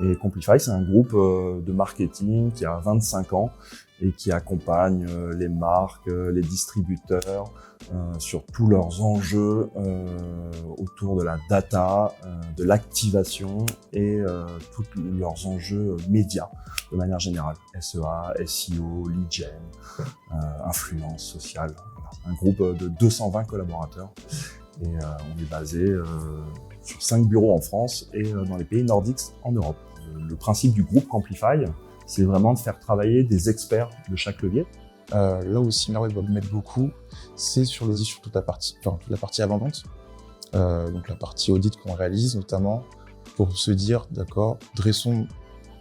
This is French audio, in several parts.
Et Complify, c'est un groupe de marketing qui a 25 ans et qui accompagne les marques, les distributeurs sur tous leurs enjeux autour de la data, de l'activation et tous leurs enjeux médias de manière générale. SEA, SEO, lead gen, influence sociale. Voilà. Un groupe de 220 collaborateurs et on est basé sur 5 bureaux en France et dans les pays nordiques en Europe. Le principe du groupe Complify, c'est vraiment de faire travailler des experts de chaque levier. Là où SimilarWeb va mettre beaucoup, c'est sur toute la partie avant-vente. Donc la partie audit qu'on réalise notamment pour se dire, d'accord, dressons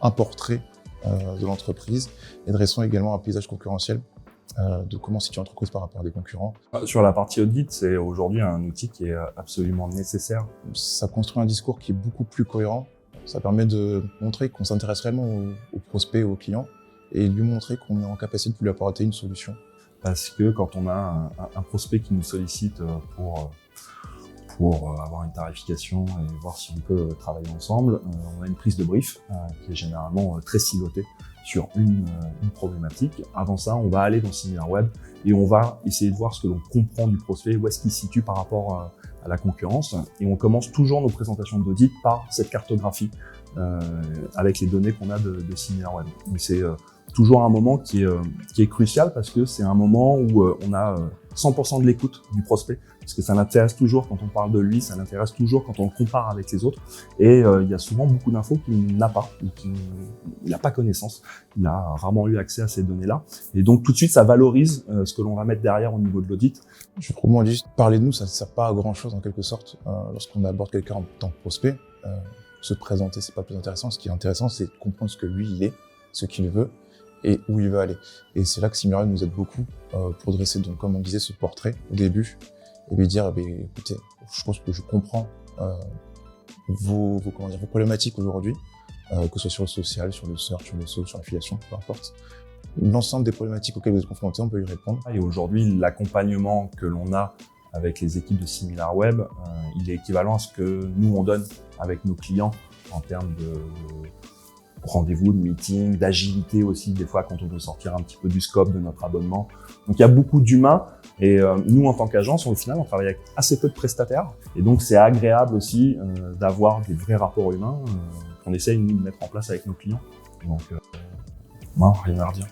un portrait de l'entreprise et dressons également un paysage concurrentiel de comment situe l'entreprise par rapport à des concurrents. Sur la partie audit, c'est aujourd'hui un outil qui est absolument nécessaire. Ça construit un discours qui est beaucoup plus cohérent. Ça permet de montrer qu'on s'intéresse réellement aux prospects, aux clients, et lui montrer qu'on est en capacité de lui apporter une solution. Parce que quand on a un prospect qui nous sollicite pour avoir une tarification et voir si on peut travailler ensemble, on a une prise de brief qui est généralement très silotée sur une problématique. Avant ça, on va aller dans SimilarWeb et on va essayer de voir ce que l'on comprend du prospect, où est-ce qu'il se situe par rapport à la concurrence. Et on commence toujours nos présentations d'audit par cette cartographie avec les données qu'on a de SimilarWeb. Et c'est toujours un moment qui est crucial parce que c'est un moment où on a 100% de l'écoute du prospect, parce que ça l'intéresse toujours quand on parle de lui, ça l'intéresse toujours quand on le compare avec les autres. Et il y a souvent beaucoup d'infos qu'il n'a pas, ou qu'il n'a pas connaissance. Il a rarement eu accès à ces données-là. Et donc tout de suite, ça valorise ce que l'on va mettre derrière au niveau de l'audit. Je vais probablement juste parler de nous, ça ne sert pas à grand-chose en quelque sorte. Lorsqu'on aborde quelqu'un en tant que prospect, se présenter, c'est pas le plus intéressant. Ce qui est intéressant, c'est de comprendre ce que lui, il est, ce qu'il veut et où il veut aller. Et c'est là que SimilarWeb nous aide beaucoup pour dresser, donc, comme on disait, ce portrait au début et lui dire, écoutez, je pense que je comprends vos problématiques aujourd'hui, que ce soit sur le social, sur le search, sur le SEO, sur l'affiliation, peu importe. L'ensemble des problématiques auxquelles vous êtes confrontés, on peut y répondre. Et aujourd'hui, l'accompagnement que l'on a avec les équipes de SimilarWeb, il est équivalent à ce que nous, on donne avec nos clients en termes de rendez-vous, de meeting, d'agilité aussi, des fois quand on veut sortir un petit peu du scope de notre abonnement. Donc il y a beaucoup d'humains et nous, en tant qu'agence, au final, on travaille avec assez peu de prestataires. Et donc c'est agréable aussi d'avoir des vrais rapports humains qu'on essaye de mettre en place avec nos clients. Donc, non, rien à redire.